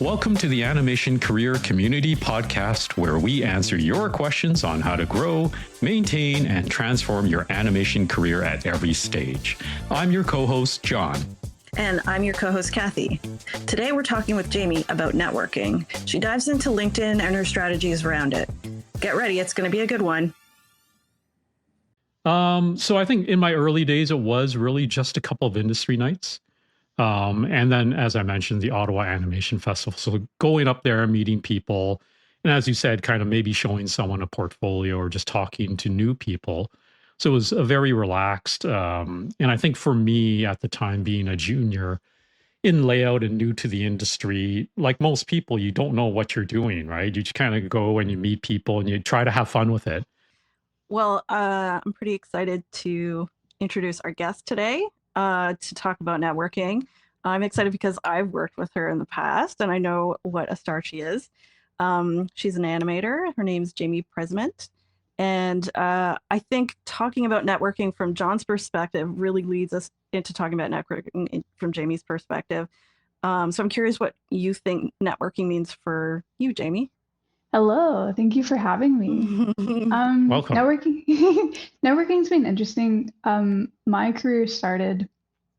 Welcome to the Animation Career Community Podcast, where we answer your questions on how to grow, maintain, and transform your animation career at every stage. I'm your co-host, John. And I'm your co-host, Kathy. Today, we're talking with Jamie about networking. She dives into LinkedIn and her strategies around it. Get ready, it's going to be a good one. So I think in my early days, it was really just a couple of industry nights. And then, as I mentioned, the Ottawa Animation Festival. So going up there and meeting people, and as you said, kind of maybe showing someone a portfolio or just talking to new people. So it was a very relaxed. And I think for me at the time, being a junior in layout and new to the industry, like most people, you don't know what you're doing, right? You just kind of go and you meet people and you try to have fun with it. Well, I'm pretty excited to introduce our guest today to talk about networking. I'm excited because I've worked with her in the past and I know what a star she is. She's an animator. Her name's Jamie Presement. And I think talking about networking from John's perspective really leads us into talking about networking from Jamie's perspective. So I'm curious what you think networking means for you, Jamie. Hello, thank you for having me. Welcome. Networking's been interesting. My career started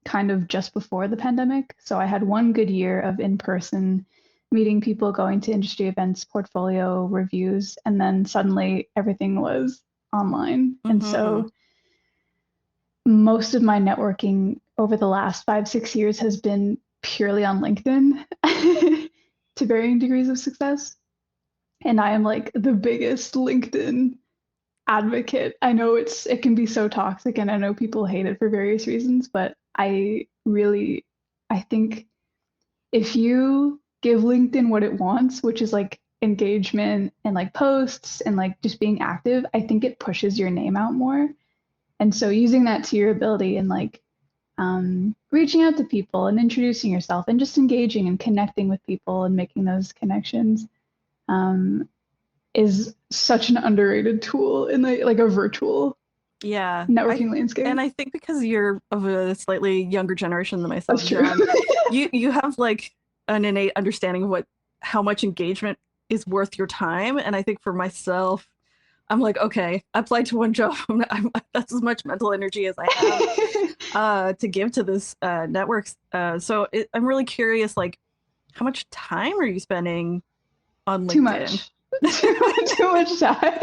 kind of just before the pandemic. So I had one good year of in-person meeting people, going to industry events, portfolio reviews, and then suddenly everything was online. And so most of my networking over the last 5-6 years has been purely on LinkedIn to varying degrees of success. And I am like the biggest LinkedIn advocate. I know it can be so toxic and I know people hate it for various reasons, but I think if you give LinkedIn what it wants, which is like engagement and like posts and like just being active, I think it pushes your name out more. And so using that to your ability and like reaching out to people and introducing yourself and just engaging and connecting with people and making those connections is such an underrated tool in like a virtual networking landscape. And I think because you're of a slightly younger generation than myself, That's true. John, you have like an innate understanding of how much engagement is worth your time. And I think for myself, I'm like, okay, I applied to one job. That's as much mental energy as I have to give to this networks. So I'm really curious, like, how much time are you spending on LinkedIn? Too much. Too much time.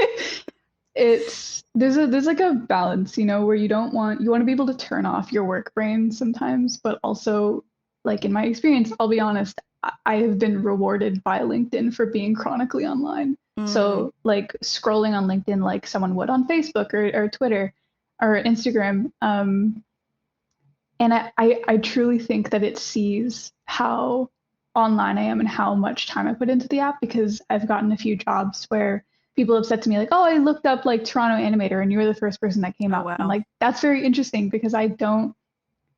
There's like a balance, where you want to be able to turn off your work brain sometimes, but also, like in my experience, I'll be honest, I have been rewarded by LinkedIn for being chronically online. So like scrolling on LinkedIn like someone would on Facebook or Twitter or Instagram. And I truly think that it sees how online I am and how much time I put into the app, because I've gotten a few jobs where people have said to me like, oh, I looked up like Toronto Animator and you were the first person that came up. Wow. I'm like, that's very interesting because I don't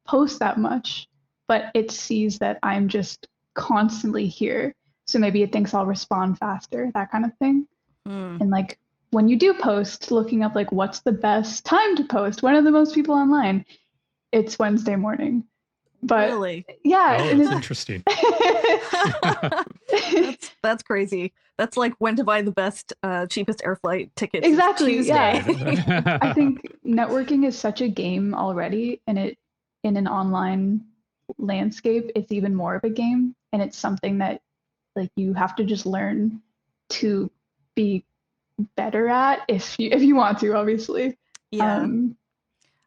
post that much, but it sees that I'm just constantly here. So maybe it thinks I'll respond faster, that kind of thing. And like when you do post, looking up like what's the best time to post, when are the most people online? It's Wednesday morning. But really? Yeah. Oh, that's interesting. That's crazy. That's like when to buy the best, cheapest air flight tickets. Exactly. Tuesday. Yeah. I think networking is such a game already, and it in an online landscape, it's even more of a game, and it's something that like you have to just learn to be better at if you want to, obviously. Yeah.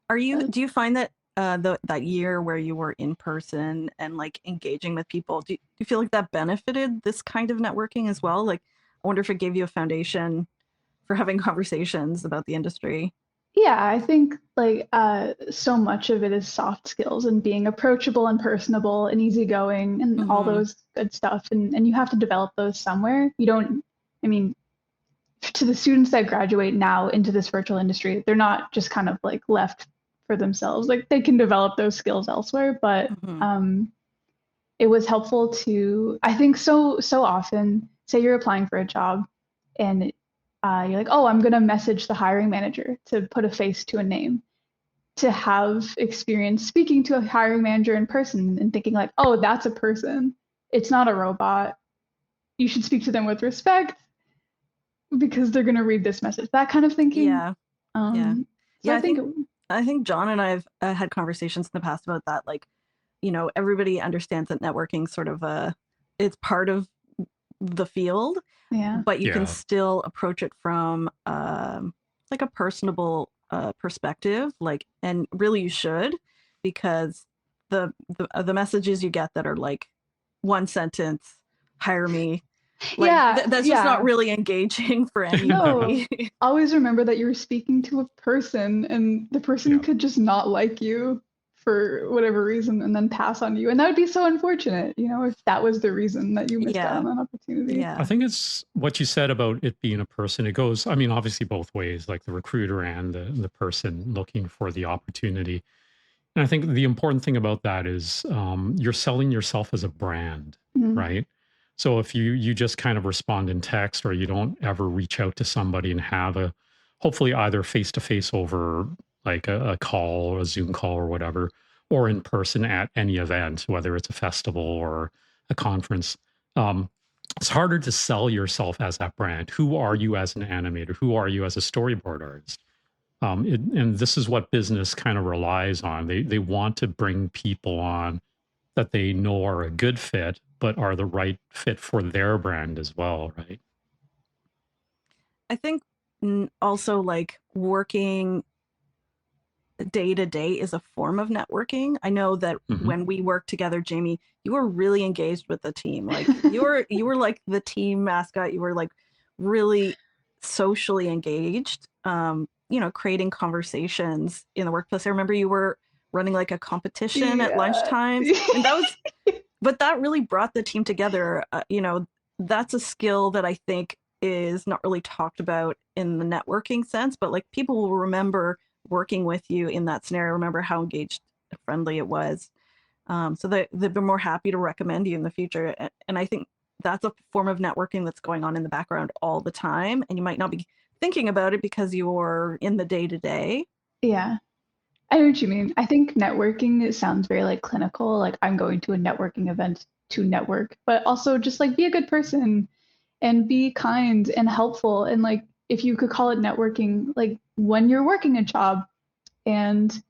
Do you find that that year where you were in person and like engaging with people, do you feel like that benefited this kind of networking as well? Like, I wonder if it gave you a foundation for having conversations about the industry. Yeah, I think like so much of it is soft skills and being approachable and personable and easygoing and all those good stuff. And you have to develop those somewhere. To the students that graduate now into this virtual industry, they're not just kind of like left for themselves. Like they can develop those skills elsewhere, but it was helpful to, I think so often, say you're applying for a job and you're like, oh, I'm going to message the hiring manager to put a face to a name. To have experience speaking to a hiring manager in person and thinking like, oh, that's a person. It's not a robot. you should speak to them with respect because they're going to read this message, that kind of thinking. Yeah. Yeah. So I think John and I have had conversations in the past about that. Like, everybody understands that networking sort of it's part of the field, but you can still approach it from like a personable perspective, like, and really you should, because the messages you get that are like one sentence, hire me, like that's just not really engaging for anybody. No, always remember that you're speaking to a person, and the person could just not like you for whatever reason and then pass on you. And that would be so unfortunate, if that was the reason that you missed out on that opportunity. Yeah. I think it's what you said about it being a person. It goes, I mean, obviously both ways, like the recruiter and the person looking for the opportunity. And I think the important thing about that is you're selling yourself as a brand, right? So if you just kind of respond in text, or you don't ever reach out to somebody and have a, hopefully either face-to-face over like a call or a Zoom call or whatever, or in person at any event, whether it's a festival or a conference, it's harder to sell yourself as that brand. Who are you as an animator? Who are you as a storyboard artist? And this is what business kind of relies on. They want to bring people on that they know are a good fit, but are the right fit for their brand as well, right? I think also like working day to day is a form of networking. I know that when we worked together, Jamie, you were really engaged with the team. Like you were like the team mascot. You were like really socially engaged. Creating conversations in the workplace. I remember you were running like a competition at lunchtime, and but that really brought the team together. That's a skill that I think is not really talked about in the networking sense, but like people will remember working with you in that scenario, remember how engaged and friendly it was. So they've been more happy to recommend you in the future. And I think that's a form of networking that's going on in the background all the time. And you might not be thinking about it because you're in the day-to-day. Yeah. I know what you mean. I think networking, it sounds very like clinical, like I'm going to a networking event to network, but also just like be a good person and be kind and helpful. And like, if you could call it networking, like when you're working a job and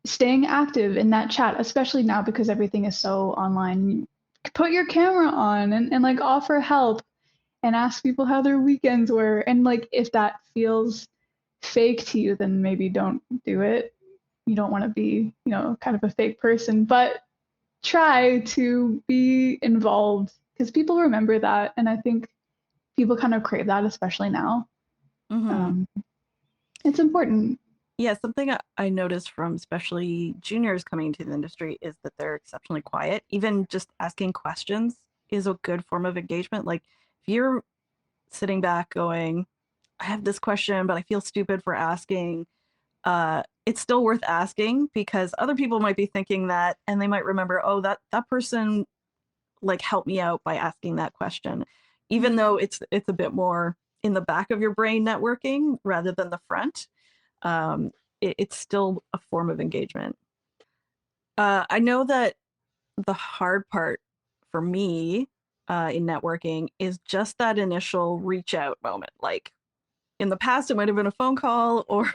staying active in that chat, especially now because everything is so online, put your camera on and like offer help and ask people how their weekends were. And like, if that feels fake to you, then maybe don't do it. You don't want to be, kind of a fake person, but try to be involved because people remember that. And I think people kind of crave that, especially now. It's important. Yeah, something I noticed from especially juniors coming into the industry is that they're exceptionally quiet. Even just asking questions is a good form of engagement. Like if you're sitting back going, I have this question, but I feel stupid for asking, it's still worth asking because other people might be thinking that, and they might remember, oh, that person like helped me out by asking that question, even though it's a bit more in the back of your brain networking rather than the front. It's still a form of engagement. I know that the hard part for me in networking is just that initial reach out moment. Like in the past, it might have been a phone call or,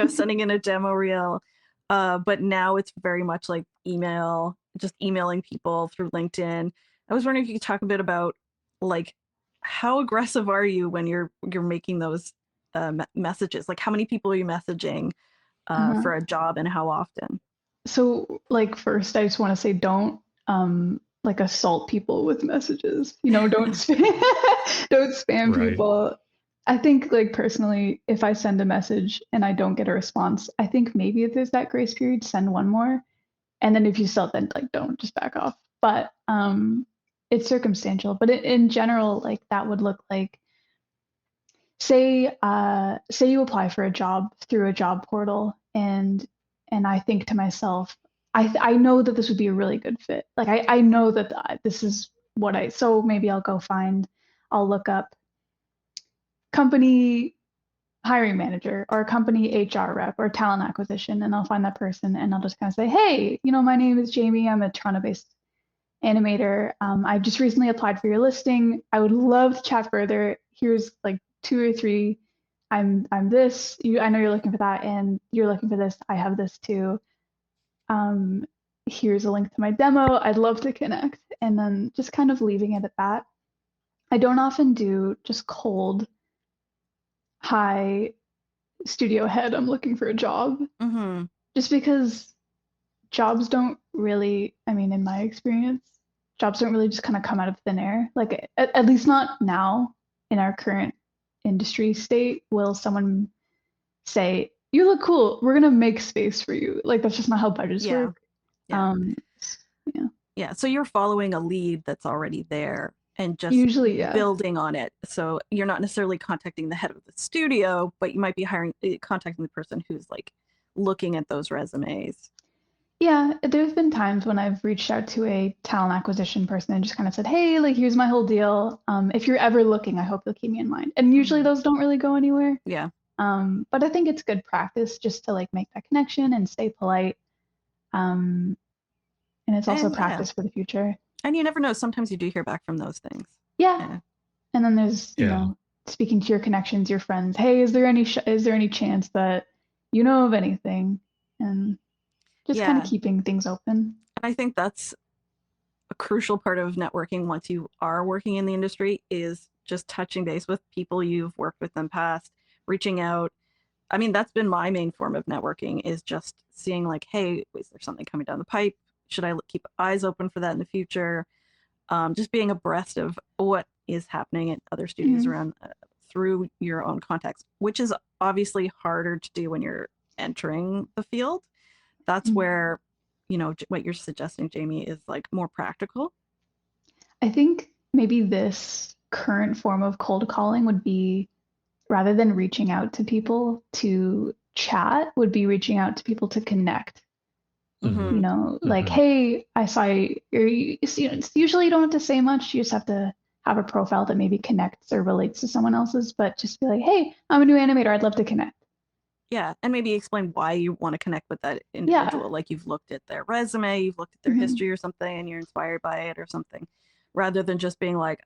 sending in a demo reel. But now it's very much like email, just emailing people through LinkedIn. I was wondering if you could talk a bit about like, how aggressive are you when you're making those messages? Like how many people are you messaging for a job and how often? So like first I just want to say don't like assault people with messages. Don't spam don't spam people. I think like personally, if I send a message and I don't get a response, I think maybe if there's that grace period, send one more. And then if you still then like don't, just back off. But it's circumstantial. But in general, like that would look like say you apply for a job through a job portal and I think to myself, I know that this would be a really good fit. Like I know that this is what so maybe I'll look up company hiring manager or company HR rep or talent acquisition, and I'll find that person and I'll just kind of say, hey, my name is Jamie. I'm a Toronto-based Animator. I just recently applied for your listing. I would love to chat further. Here's like 2 or 3. I'm this. I know you're looking for that, and you're looking for this. I have this too. Here's a link to my demo. I'd love to connect, and then just kind of leaving it at that. I don't often do just cold, hi, studio head, I'm looking for a job. Mm-hmm. Just because jobs don't really, I mean, in my experience, jobs don't really just kind of come out of thin air. Like, at least not now in our current industry state, will someone say, you look cool, we're going to make space for you. Like, that's just not how budgets work. Yeah. Yeah. Yeah. So you're following a lead that's already there and just Usually, yeah. building on it. So you're not necessarily contacting the head of the studio, but you might be contacting the person who's like looking at those resumes. Yeah, there's been times when I've reached out to a talent acquisition person and just kind of said, hey, like, here's my whole deal. If you're ever looking, I hope you'll keep me in mind. And usually those don't really go anywhere. Yeah. But I think it's good practice just to like make that connection and stay polite. And it's also practice for the future. And you never know. Sometimes you do hear back from those things. Yeah. And then there's, you know, speaking to your connections, your friends. Hey, is there any chance that you know of anything? And just kind of keeping things open. And I think that's a crucial part of networking once you are working in the industry, is just touching base with people you've worked with in the past, reaching out. I mean, that's been my main form of networking, is just seeing like, hey, is there something coming down the pipe? Should I keep eyes open for that in the future? Just being abreast of what is happening at other studios around through your own contacts, which is obviously harder to do when you're entering the field. That's where, you know, what you're suggesting, Jamie, is like more practical. I think maybe this current form of cold calling would be, rather than reaching out to people to chat, would be reaching out to people to connect. You know, like, hey, I saw you. Usually you don't have to say much. You just have to have a profile that maybe connects or relates to someone else's, but just be like, hey, I'm a new animator. I'd love to connect. Yeah, and maybe explain why you want to connect with that individual. Like, you've looked at their resume, you've looked at their history or something, and you're inspired by it or something, rather than just being like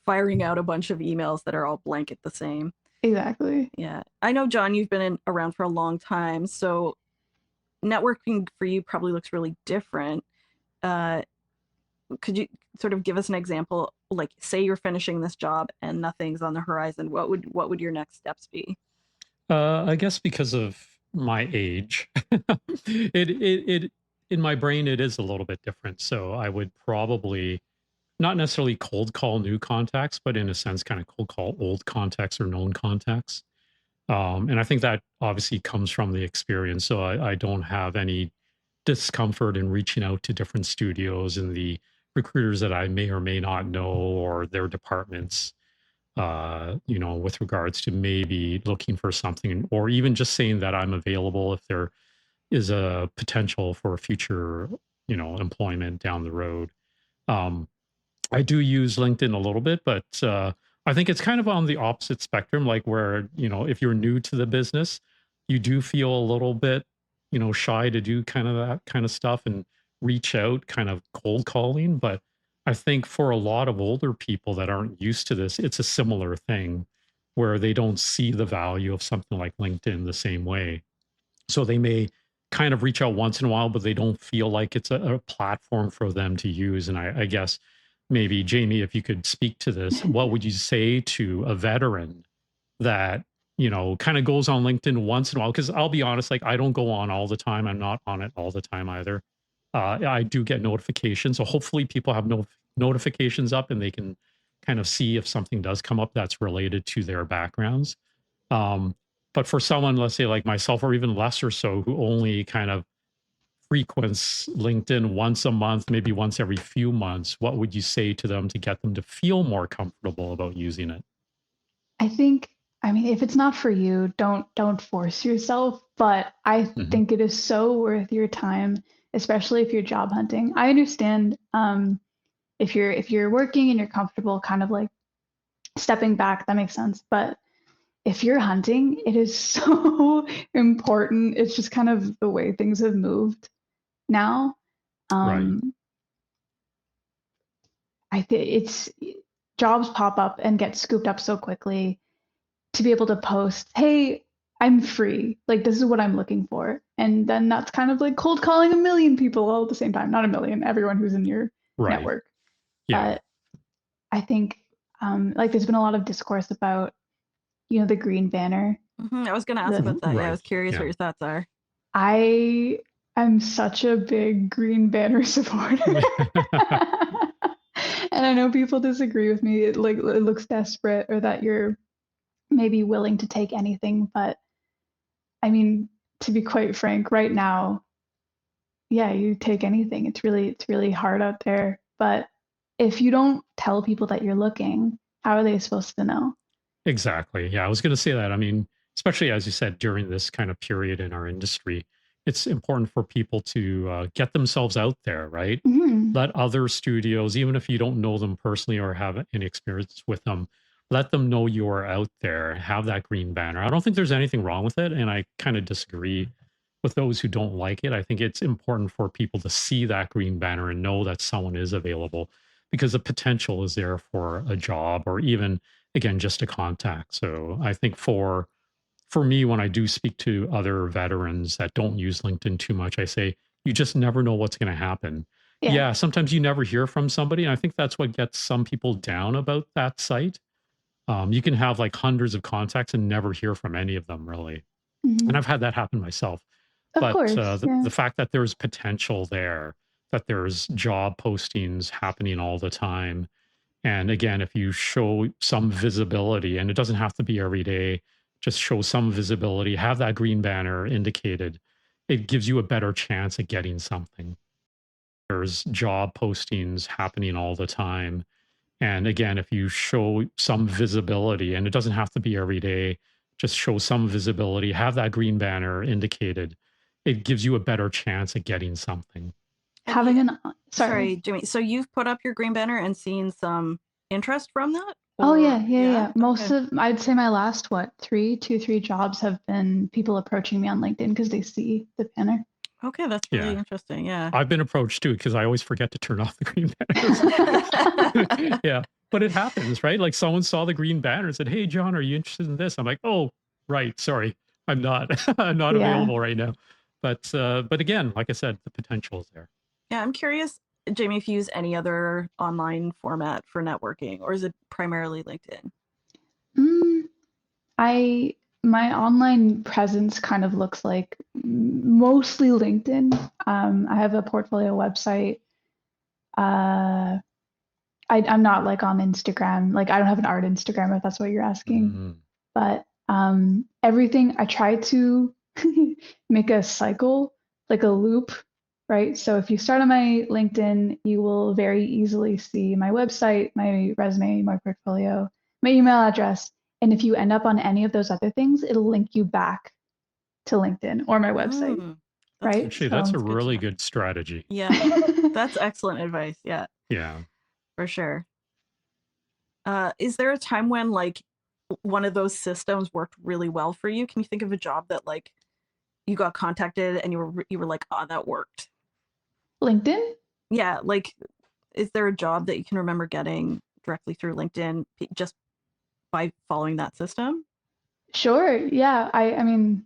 firing out a bunch of emails that are all blanket the same. Exactly. Yeah. I know, John, you've been around for a long time, so networking for you probably looks really different. Could you sort of give us an example? Like, say you're finishing this job and nothing's on the horizon. What would your next steps be? I guess because of my age, it in my brain, it is a little bit different. So I would probably not necessarily cold call new contacts, but in a sense, kind of cold call old contacts or known contacts. And I think that obviously comes from the experience. So I don't have any discomfort in reaching out to different studios and the recruiters that I may or may not know, or their departments, you know, with regards to maybe looking for something, or even just saying that I'm available if there is a potential for future, you know, employment down the road. I do use LinkedIn a little bit, but I think it's kind of on the opposite spectrum, like where, you know, if you're new to the business, you do feel a little bit, you know, shy to do kind of that kind of stuff and reach out, kind of cold calling. But I think for a lot of older people that aren't used to this, it's a similar thing where they don't see the value of something like LinkedIn the same way. So they may kind of reach out once in a while, but they don't feel like it's a platform for them to use. And I guess maybe, Jamie, if you could speak to this, what would you say to a veteran that, you know, kind of goes on LinkedIn once in a while? Because I'll be honest, like, I don't go on all the time. I'm not on it all the time either. I do get notifications. So hopefully people have notifications up and they can kind of see if something does come up that's related to their backgrounds. But for someone, let's say like myself, or even less or so, who only kind of frequents LinkedIn once a month, maybe once every few months, what would you say to them to get them to feel more comfortable about using it? I think, I mean, if it's not for you, don't force yourself, but I think it is so worth your time, especially if you're job hunting. I understand if you're working and you're comfortable kind of like stepping back, that makes sense. But if you're hunting, it is so important. It's just kind of the way things have moved now. Right. I think it's jobs pop up and get scooped up so quickly to be able to post, hey, I'm free. Like, this is what I'm looking for. And then that's kind of like cold calling a million people all at the same time. Not a million, everyone who's in your Right. network. Yeah. But I think like there's been a lot of discourse about, the green banner. I was going to ask about that. Yeah, I was curious what your thoughts are. I am such a big green banner supporter. And I know people disagree with me. It looks desperate, or that you're maybe willing to take anything. But I mean, to be quite frank, right now, yeah, you take anything. It's really hard out there. But if you don't tell people that you're looking, how are they supposed to know? Exactly. Yeah, I was going to say that. I mean, especially as you said, during this kind of period in our industry, it's important for people to get themselves out there, right? Mhm. Let other studios, even if you don't know them personally or have any experience with them, let them know you are out there, have that green banner. I don't think there's anything wrong with it. And I kind of disagree with those who don't like it. I think it's important for people to see that green banner and know that someone is available, because the potential is there for a job, or even, again, just a contact. So I think for me, when I do speak to other veterans that don't use LinkedIn too much, I say, you just never know what's going to happen. Yeah, sometimes you never hear from somebody. And I think that's what gets some people down about that site. You can have like hundreds of contacts and never hear from any of them, really. Mhm. And I've had that happen myself. Of But course, the fact that there's potential there, that there's job postings happening all the time. And again, if you show some visibility, and it doesn't have to be every day, just show some visibility, have that green banner indicated, it gives you a better chance at getting something. There's job postings happening all the time. And again, if you show some visibility, and it doesn't have to be every day, just show some visibility, have that green banner indicated, it gives you a better chance at getting something. Having an sorry, Jimmy. So you've put up your green banner and seen some interest from that? Oh yeah. Most of, I'd say my last, 2, 3 jobs have been people approaching me on LinkedIn because they see the banner. Okay, that's really interesting. Yeah. I've been approached too, because I always forget to turn off the green banners. Yeah. But it happens, right? Like someone saw the green banner and said, hey, John, are you interested in this? I'm like, oh, right. Sorry. I'm not. I'm not available right now. But again, like I said, the potential is there. Yeah, I'm curious, Jamie, if you use any other online format for networking, or is it primarily LinkedIn? My online presence kind of looks like mostly LinkedIn. I have a portfolio website. I'm not like on Instagram. Like I don't have an art Instagram, if that's what you're asking. But everything, I try to make a cycle, like a loop, right? So if you start on my LinkedIn, you will very easily see my website, my resume, my portfolio, my email address. And if you end up on any of those other things, it'll link you back to LinkedIn or my website, right? Actually, that's a really good strategy. Yeah, that's excellent advice. Yeah. Yeah. For sure. Is there a time when like one of those systems worked really well for you? Can you think of a job that like you got contacted and you were like, oh, that worked? LinkedIn? Yeah, like, is there a job that you can remember getting directly through LinkedIn just by following that system? Sure. Yeah. I mean,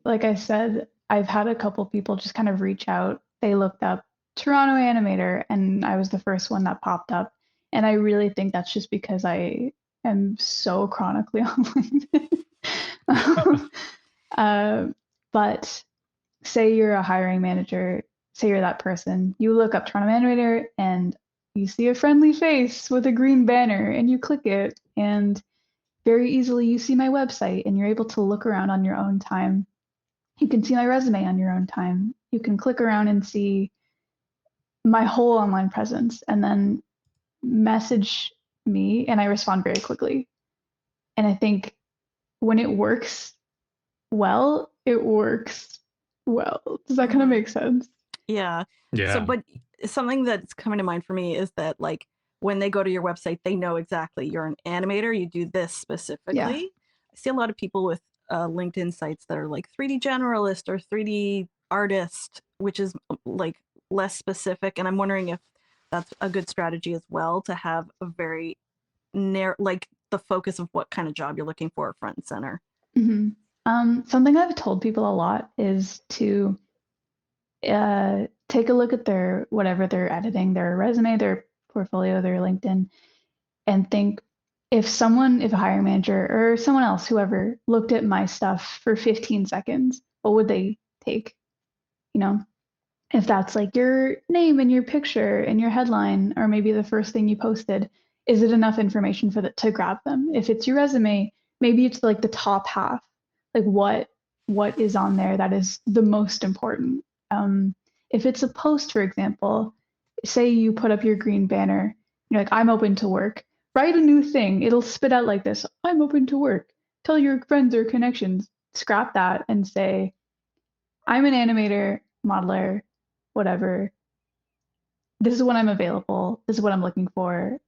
like I said, I've had a couple people just kind of reach out. They looked up Toronto Animator, and I was the first one that popped up. And I really think that's just because I am so chronically on LinkedIn. But say you're a hiring manager, say you're that person, you look up Toronto Animator and you see a friendly face with a green banner and you click it, and very easily you see my website and you're able to look around on your own time. You can see my resume on your own time. You can click around and see my whole online presence and then message me, and I respond very quickly. And I think when it works well, it works well. Does that kind of make sense? Yeah. So, but something that's coming to mind for me is that like when they go to your website, they know exactly you're an animator, you do this specifically. Yeah. I see a lot of people with LinkedIn sites that are like 3D generalist or 3D artist, which is like less specific. And I'm wondering if that's a good strategy as well, to have a very narrow, like the focus of what kind of job you're looking for front and center. Mhm. Something I've told people a lot is to take a look at their whatever they're editing, their resume, their portfolio, their LinkedIn, and think if a hiring manager or someone else, whoever, looked at my stuff for 15 seconds, what would they take? You know, if that's like your name and your picture and your headline, or maybe the first thing you posted, is it enough information for to grab them? If it's your resume, maybe it's like the top half, like what is on there that is the most important. If it's a post, for example, say you put up your green banner, you're like, I'm open to work. Write a new thing. It'll spit out like this. I'm open to work. Tell your friends or connections. Scrap that and say, I'm an animator, modeler, whatever. This is when I'm available. This is what I'm looking for.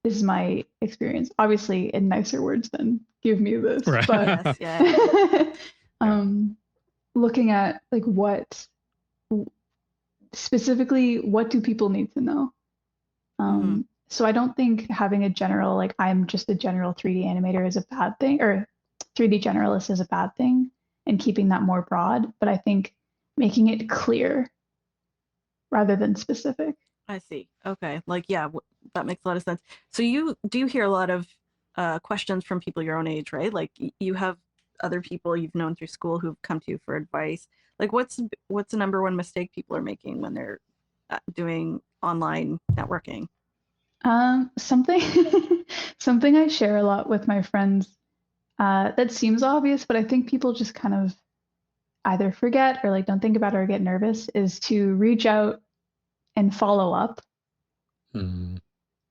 This is my experience. Obviously, in nicer words than give me this. Right. But Yes, yeah. Looking at like what specifically, what do people need to know? So I don't think having a general, like I'm just a general 3D animator is a bad thing, or 3D generalist is a bad thing, and keeping that more broad. But I think making it clear rather than specific. I see. Okay. Like, yeah, that makes a lot of sense. So you hear a lot of questions from people your own age, right? Like you have other people you've known through school who've come to you for advice. Like what's the number one mistake people are making when they're doing online networking? Something I share a lot with my friends, that seems obvious, but I think people just kind of either forget or like don't think about it or get nervous, is to reach out and follow up.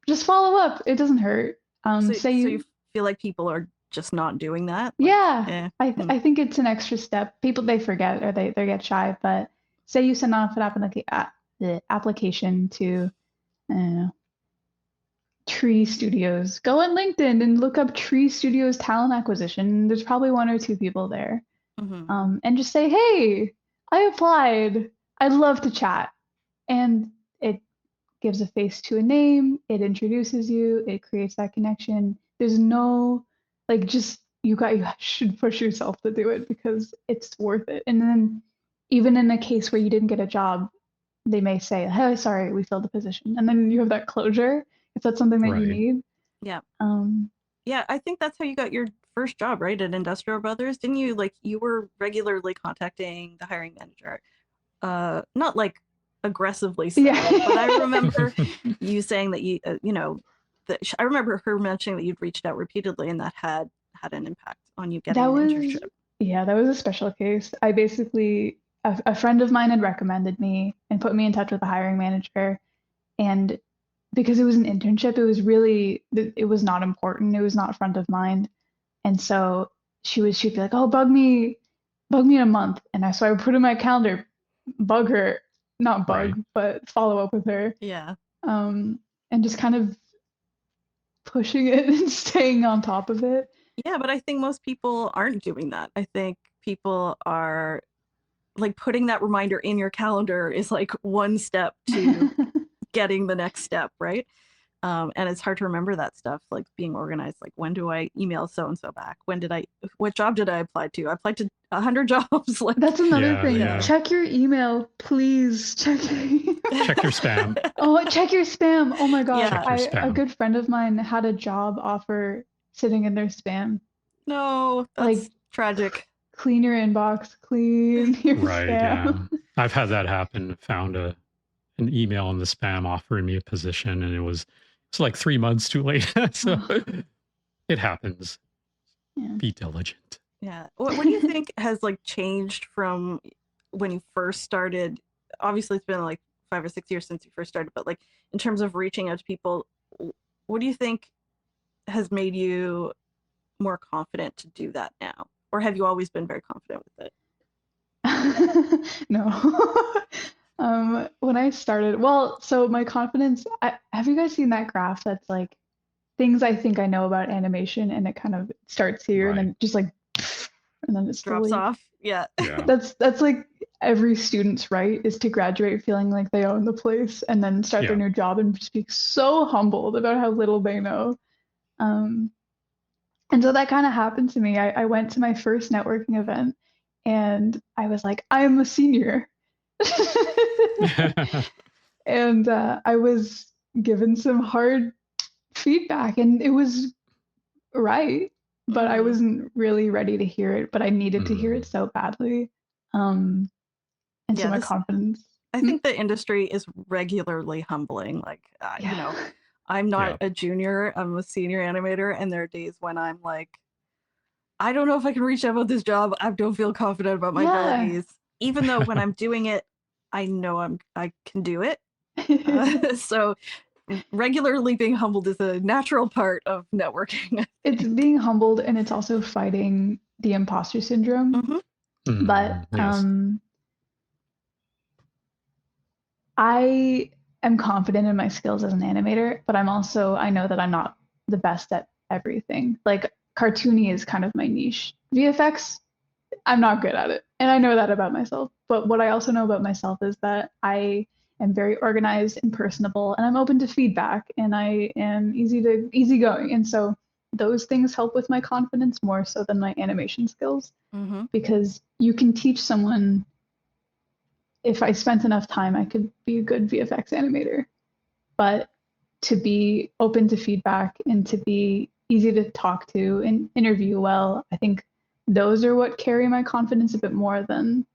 Just follow up. It doesn't hurt. So you feel like people are just not doing that? Yeah. I think it's an extra step. People, they forget or they get shy, but say you send off an application to, I don't know, Tree Studios. Go on LinkedIn and look up Tree Studios talent acquisition. There's probably one or two people there. And just say, hey, I applied. I'd love to chat. And it gives a face to a name. It introduces you. It creates that connection. There's no, like, just, you should push yourself to do it because it's worth it. And then even in a case where you didn't get a job, they may say, hey, sorry, we filled the position. And then you have that closure if that's something that you need. Yeah. Yeah, I think that's how you got your first job, right? At Industrial Brothers. Didn't you, like, you were regularly contacting the hiring manager? Not like aggressively so, but I remember you saying that I remember her mentioning that you'd reached out repeatedly and that had an impact on you getting an internship. Yeah, that was a special case. I basically, a friend of mine had recommended me and put me in touch with the hiring manager, and because it was an internship, it was not important. It was not front of mind. And so she'd be like, oh, bug me in a month. And so I would put in my calendar, bug her, not bug, right, but follow up with her. Yeah. And just kind of pushing it and staying on top of it. Yeah, but I think most people aren't doing that. I think people are like putting that reminder in your calendar is like one step to getting the next step, right? And it's hard to remember that stuff, like being organized. Like, when do I email so-and-so back? What job did I apply to? I applied to 100 jobs. Like, that's another thing. Yeah. Check your email, please. Check your spam. Oh, check your spam. Oh my gosh. Yeah. A good friend of mine had a job offer sitting in their spam. No, that's tragic. Clean your inbox, clean your spam. Yeah. I've had that happen. Found an email in the spam offering me a position, and it's like 3 months too late. So it happens. Yeah. Be diligent. Yeah. What do you think has like changed from when you first started? Obviously it's been like 5 or 6 years since you first started, but like in terms of reaching out to people, what do you think has made you more confident to do that now? Or have you always been very confident with it? No. When I started, so my confidence, have you guys seen that graph that's like things I think I know about animation, and it kind of starts here, right, and then just like, and then it drops off. Yeah. That's like, every student's right is to graduate feeling like they own the place and then start their Yeah. new job and just be so humbled about how little they know. Um, and so that kind of happened to me. I went to my first networking event and I was like, I am a senior. And I was given some hard feedback, and it was right, but I wasn't really ready to hear it, but I needed to hear it so badly. And so Yeah, my this, confidence. I think the industry is regularly humbling. Like, you know, Yeah. I'm Yeah. not a junior, I'm a senior animator, and there are days when I'm like, I don't know if I can reach out about this job. I don't feel confident about my Yeah. abilities. Even though when I'm doing it, I know I can do it. So regularly being humbled is a natural part of networking. It's being humbled, and it's also fighting the imposter syndrome. But Yes. I am confident in my skills as an animator, but I know that I'm not the best at everything. Like cartoony is kind of my niche. VFX, I'm not good at it. And I know that about myself. But what I also know about myself is that I am very organized and personable, and I'm open to feedback, and I am easygoing. And so those things help with my confidence more so than my animation skills, because you can teach someone. If I spent enough time, I could be a good VFX animator. But to be open to feedback and to be easy to talk to and interview well, I think those are what carry my confidence a bit more than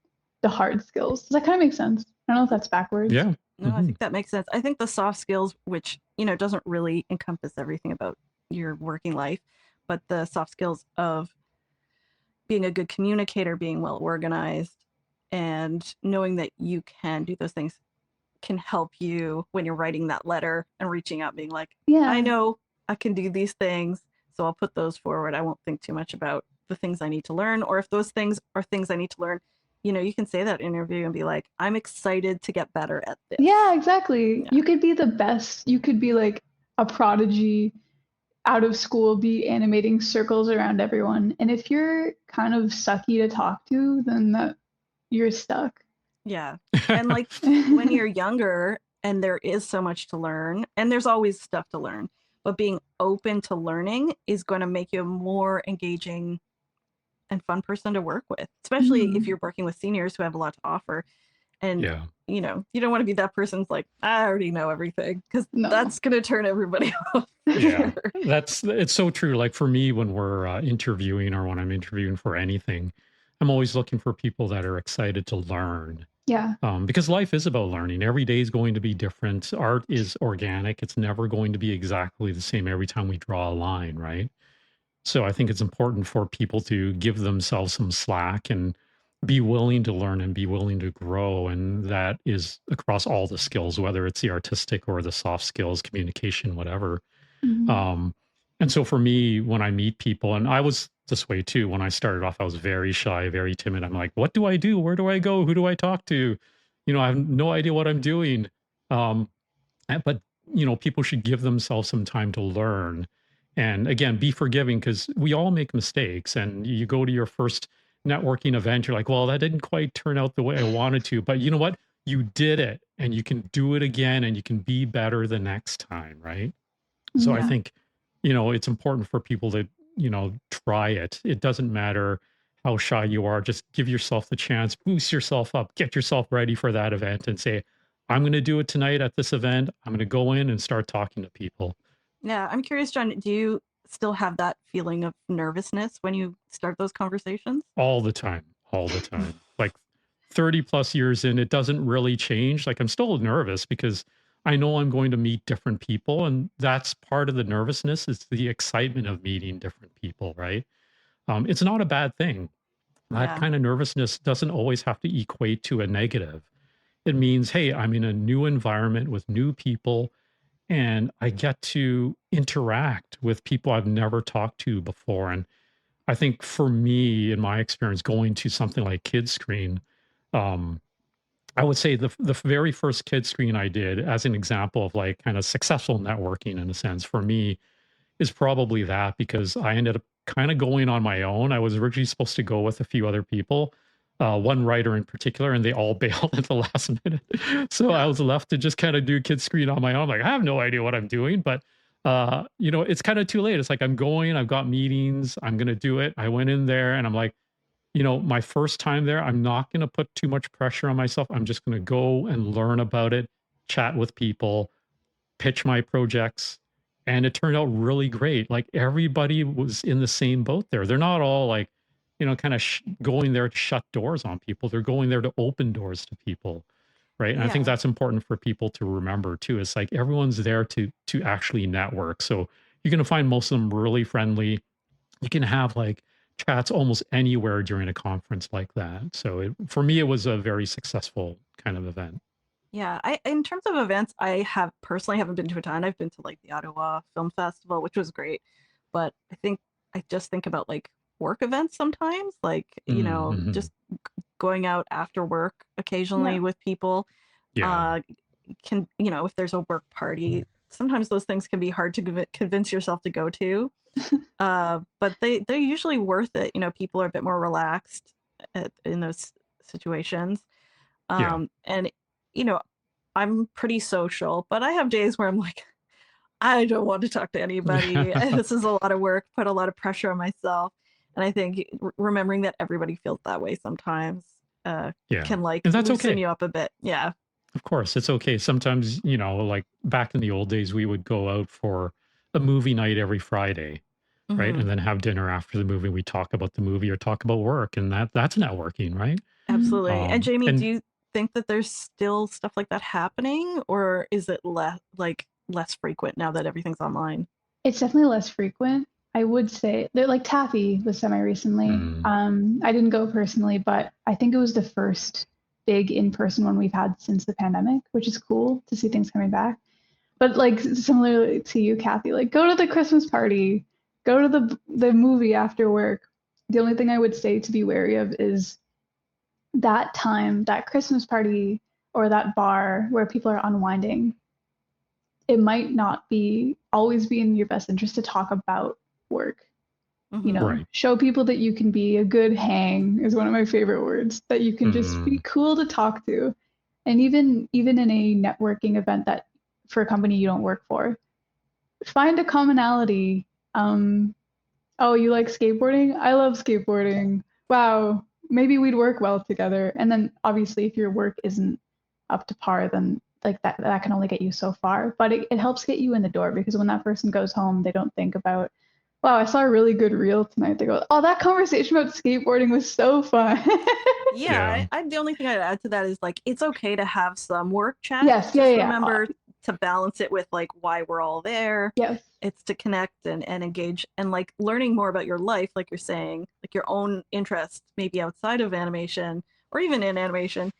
the hard skills. Does that kind of make sense? I don't know if that's backwards. Yeah. No, I think that makes sense. I think the soft skills, which, you know, doesn't really encompass everything about your working life, but the soft skills of being a good communicator, being well organized, and knowing that you can do those things can help you when you're writing that letter and reaching out, being like, Yeah. I know I can do these things, so I'll put those forward. I won't think too much about the things I need to learn, or if those things are things I need to learn, you know, you can say that in an interview and be like, I'm excited to get better at this. Yeah, exactly. Yeah. You could be the best. You could be like a prodigy out of school, be animating circles around everyone. And if you're kind of sucky to talk to, then you're stuck. Yeah. And like when you're younger and there is so much to learn, and there's always stuff to learn, but being open to learning is going to make you a more engaging and fun person to work with, especially if you're working with seniors who have a lot to offer. And, you know, you don't want to be that person's like, I already know everything, because that's going to turn everybody off. Yeah, it's so true. Like for me, when we're interviewing or when I'm interviewing for anything, I'm always looking for people that are excited to learn. Yeah. Because life is about learning. Every day is going to be different. Art is organic. It's never going to be exactly the same every time we draw a line, right? So I think it's important for people to give themselves some slack and be willing to learn and be willing to grow. And that is across all the skills, whether it's the artistic or the soft skills, communication, whatever. And so for me, when I meet people, and I was this way too, when I started off, I was very shy, very timid. I'm like, what do I do? Where do I go? Who do I talk to? You know, I have no idea what I'm doing. But, you know, people should give themselves some time to learn. And again, be forgiving, because we all make mistakes. And you go to your first networking event, you're like, well, that didn't quite turn out the way I wanted to. But you know what? You did it, and you can do it again, and you can be better the next time, right? So I think, you know, it's important for people to, you know, try it. It doesn't matter how shy you are. Just give yourself the chance, boost yourself up, get yourself ready for that event and say, I'm going to do it tonight at this event. I'm going to go in and start talking to people. Yeah, I'm curious, John, do you still have that feeling of nervousness when you start those conversations? All the time. Like 30 plus years in, it doesn't really change. Like I'm still nervous because I know I'm going to meet different people, and that's part of the nervousness. Is the excitement of meeting different people, right? It's not a bad thing. That kind of nervousness doesn't always have to equate to a negative. It means, hey, I'm in a new environment with new people, and I get to interact with people I've never talked to before. And I think for me, in my experience, going to something like Kids Screen, um, I would say the very first kid screen I did, as an example of like kind of successful networking in a sense for me, is probably that, because I ended up kind of going on my own. I was originally supposed to go with a few other people, one writer in particular, and they all bailed at the last minute. So I was left to just kind of do kid screen on my own. Like I have no idea what I'm doing, but it's kind of too late. It's like I'm going, I've got meetings, I'm gonna do it. I went in there and I'm like, my first time there, I'm not gonna put too much pressure on myself. I'm just gonna go and learn about it, chat with people, pitch my projects, and it turned out really great. Like everybody was in the same boat there. They're not all like, kind of going there to shut doors on people. They're going there to open doors to people, right? And I think Yeah. that's important for people to remember too. It's like everyone's there to actually network. So you're going to find most of them really friendly. You can have like chats almost anywhere during a conference like that. So for me, it was a very successful kind of event. Yeah, in terms of events, I have personally haven't been to a ton. I've been to like the Ottawa Film Festival, which was great, but I just think about like work events sometimes, like Mhm. just going out after work occasionally Yeah. with people. Yeah. Can if there's a work party, sometimes those things can be hard to convince yourself to go to. But they're usually worth it. People are a bit more relaxed in those situations. Yeah. And you know, I'm pretty social, but I have days where I'm like, I don't want to talk to anybody. This is a lot of work, put a lot of pressure on myself. And I think remembering that everybody feels that way sometimes Yeah. can like And that's loosen okay. you up a bit. Yeah. Of course, it's okay. Sometimes, like back in the old days, we would go out for a movie night every Friday, right? Hmm. And then have dinner after the movie. We talk about the movie or talk about work, and that's networking, right? Mhm. Absolutely. And Jamie, do And you think that there's still stuff like that happening, or is it less frequent now that everything's online? It's definitely less frequent. I would say they're like Taffy was semi recently. mm, I didn't go personally, but I think it was the first big in-person one we've had since the pandemic, which is cool to see things coming back. But like similarly to you, Kathy, like go to the Christmas party, go to the movie after work. The only thing I would say to be wary of is that time, that Christmas party or that bar where people are unwinding, it might not be always be in your best interest to talk about work. Hmm. right. Show people that you can be a good hang is one of my favorite words, that you can just be Mm, cool to talk to. And even in a networking event that for a company you don't work for, find a commonality. Oh, you like skateboarding? I love skateboarding. Wow, maybe we'd work well together. And then obviously if your work isn't up to par, then like that can only get you so far. But it helps get you in the door because when that person goes home, they don't think about, wow, I saw a really good reel tonight. They go, oh, that conversation about skateboarding was so fun. Yeah, yeah. the only thing I'd add to that is like it's okay to have some work chat. Yes, yeah, Just yeah, yeah. remember to balance it with like why we're all there. Yes. It's to connect and engage and like learning more about your life, like you're saying, like your own interests, maybe outside of animation or even in animation,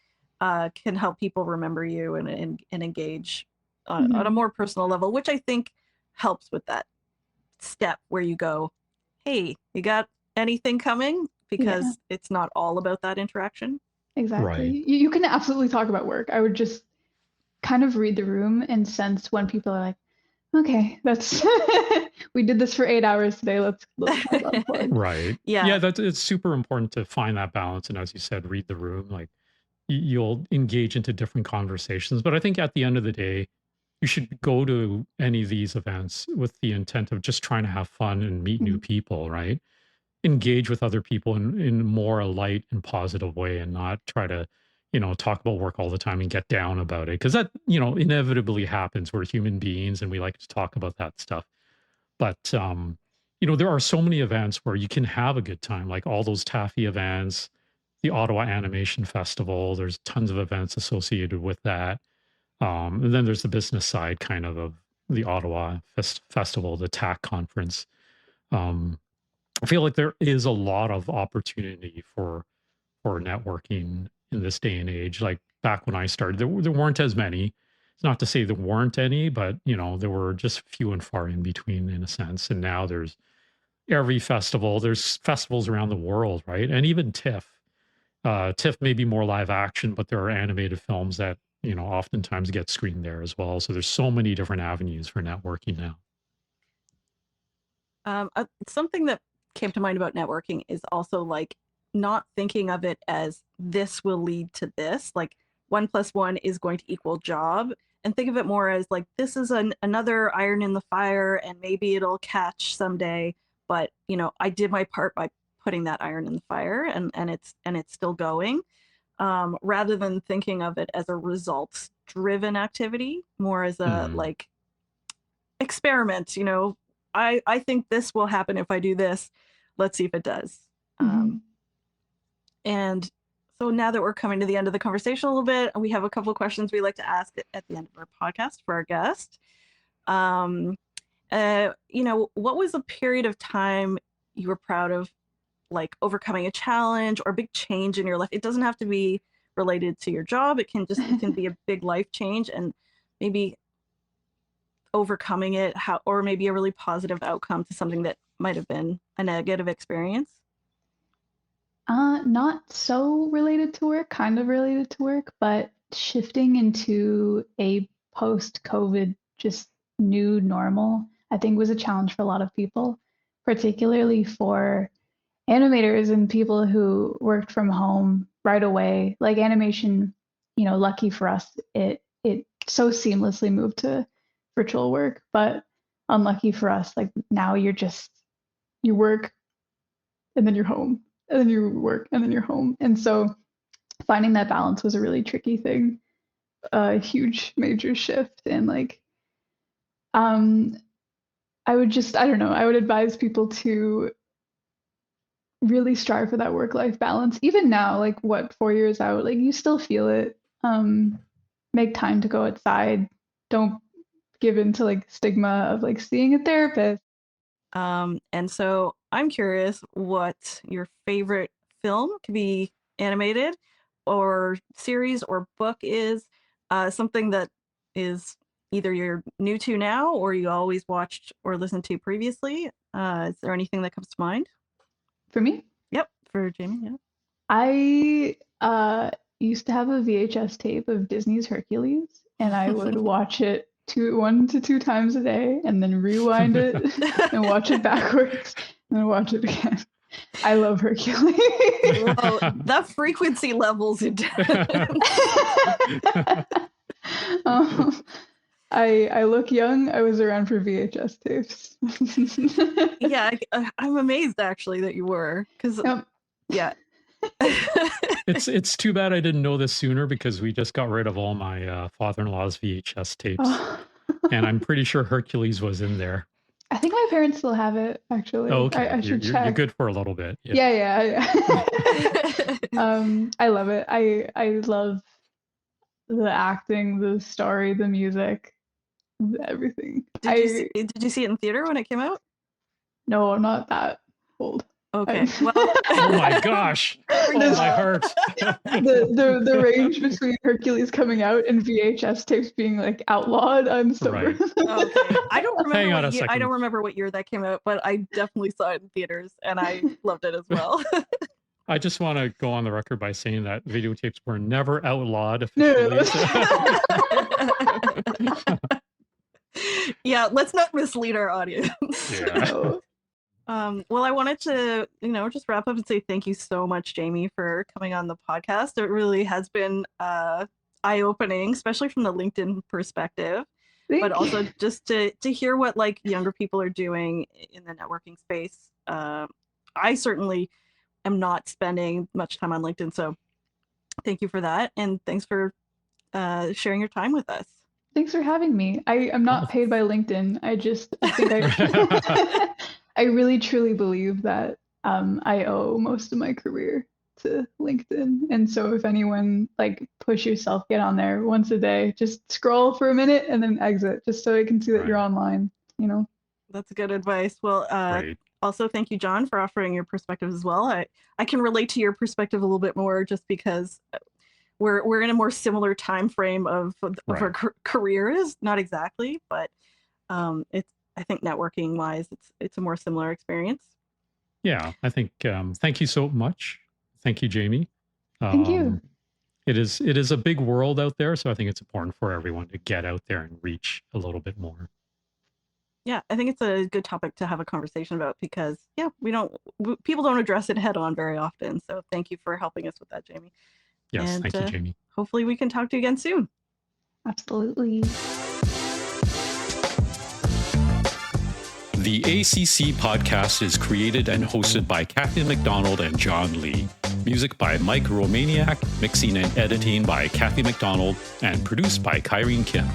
can help people remember you and engage on a Mhm. more personal level, which I think helps with that step where you go, hey, you got anything coming? Yeah, Because it's not all about that interaction. exactly. Right. You can absolutely talk about work. I would just kind of read the room and sense when people are like, okay, that's we did this for 8 hours today. Let's kind of unplug. Right. Yeah, Yeah. it's super important to find that balance. And as you said, read the room. Like you'll engage into different conversations. But I think at the end of the day, you should go to any of these events with the intent of just trying to have fun and meet new Mhm. people, right? Engage with other people in more a light and positive way and not try to, talk about work all the time and get down about it. Cause that, inevitably happens. We're human beings and we like to talk about that stuff. But there are so many events where you can have a good time, like all those taffy events, the Ottawa Animation Festival. There's tons of events associated with that. And then there's the business side kind of the Ottawa Festival, the TAC conference. Um, I feel like there is a lot of opportunity for networking in this day and age. Like back when I started, there weren't as many. It's not to say there weren't any, but there were just few and far in between in a sense. And now there's every festival. There's festivals around the world, right? And even TIFF. TIFF may be more live action, but there are animated films that oftentimes get screened there as well. So there's so many different avenues for networking now. Something that came to mind about networking is also like not thinking of it as this will lead to this, like 1+1 is going to equal job, and think of it more as like this is another iron in the fire, and maybe it'll catch someday. But I did my part by putting that iron in the fire, and it's still going. Rather than thinking of it as a results driven activity, more as a like experiment. I think this will happen if I do this. Let's see if it does. And so now that we're coming to the end of the conversation a little bit, we have a couple of questions we like to ask at the end of our podcast for our guest. What was a period of time you were proud of, like overcoming a challenge or a big change in your life? It doesn't have to be related to your job. It can be a big life change, and maybe overcoming it, or maybe a really positive outcome to something that might have been a negative experience. Not so related to work, kind of related to work, but shifting into a post-COVID just new normal, I think was a challenge for a lot of people, particularly for animators and people who worked from home right away. Like animation, lucky for us, it so seamlessly moved to virtual work, but unlucky for us, like now you work and then you're home, and then you work and then you're home. And so finding that balance was a really tricky thing, a huge major shift. And like I would advise people to really strive for that work-life balance. Even now, like 4 years out, like you still feel it. Make time to go outside. Don't give in to like stigma of like seeing a therapist. And so I'm curious what your favorite film, could be animated or series or book, is, something that is either you're new to now or you always watched or listened to previously. Is there anything that comes to mind? For me? Yep, for Jamie, yeah. I used to have a VHS tape of Disney's Hercules, and I would watch it 1 to 2 times a day, and then rewind it and watch it backwards, and then watch it again. I love Hercules. Well, the frequency levels intense. I look young. I was around for VHS tapes. Yeah, I'm amazed actually that you were, because yeah. It's too bad I didn't know this sooner, because we just got rid of all my father-in-law's VHS tapes, and I'm pretty sure Hercules was in there. I think my parents still have it, actually. Oh, okay. I should check. You're good for a little bit. Yeah. I love it. I love the acting, the story, the music, everything. Did you see it in theater when it came out? No, I'm not that old. Okay. Well, oh my gosh. Oh, my heart. the range between Hercules coming out and VHS tapes being like outlawed, I'm so right. Okay. I don't remember. Hang on a second. I don't remember what year that came out, but I definitely saw it in theaters and I loved it as well. I just want to go on the record by saying that videotapes were never outlawed officially. Yeah, let's not mislead our audience. Yeah. Well, I wanted to, just wrap up and say thank you so much, Jamie, for coming on the podcast. It really has been eye-opening, especially from the LinkedIn perspective, but also just to hear what like younger people are doing in the networking space. I certainly am not spending much time on LinkedIn, so thank you for that, and thanks for sharing your time with us. Thanks for having me. I am not paid by LinkedIn. I think I really truly believe that I owe most of my career to LinkedIn. And so if anyone, like, push yourself, get on there once a day, just scroll for a minute and then exit, just so I can see that you're online, That's good advice. Well, also thank you, John, for offering your perspective as well. I can relate to your perspective a little bit more just because we're in a more similar time frame of our careers, not exactly, but I think networking wise, it's a more similar experience. Yeah, I think. Thank you so much. Thank you, Jamie. Thank you. It is a big world out there, so I think it's important for everyone to get out there and reach a little bit more. Yeah, I think it's a good topic to have a conversation about because, yeah, people don't address it head on very often. So thank you for helping us with that, Jamie. Yes, And thank you, Jamie. hopefully we can talk to you again soon. Absolutely. The ACC podcast is created and hosted by Kathy McDonald and John Lee. Music by Mike Romaniak, mixing and editing by Kathy McDonald, and produced by Kyrene Kim.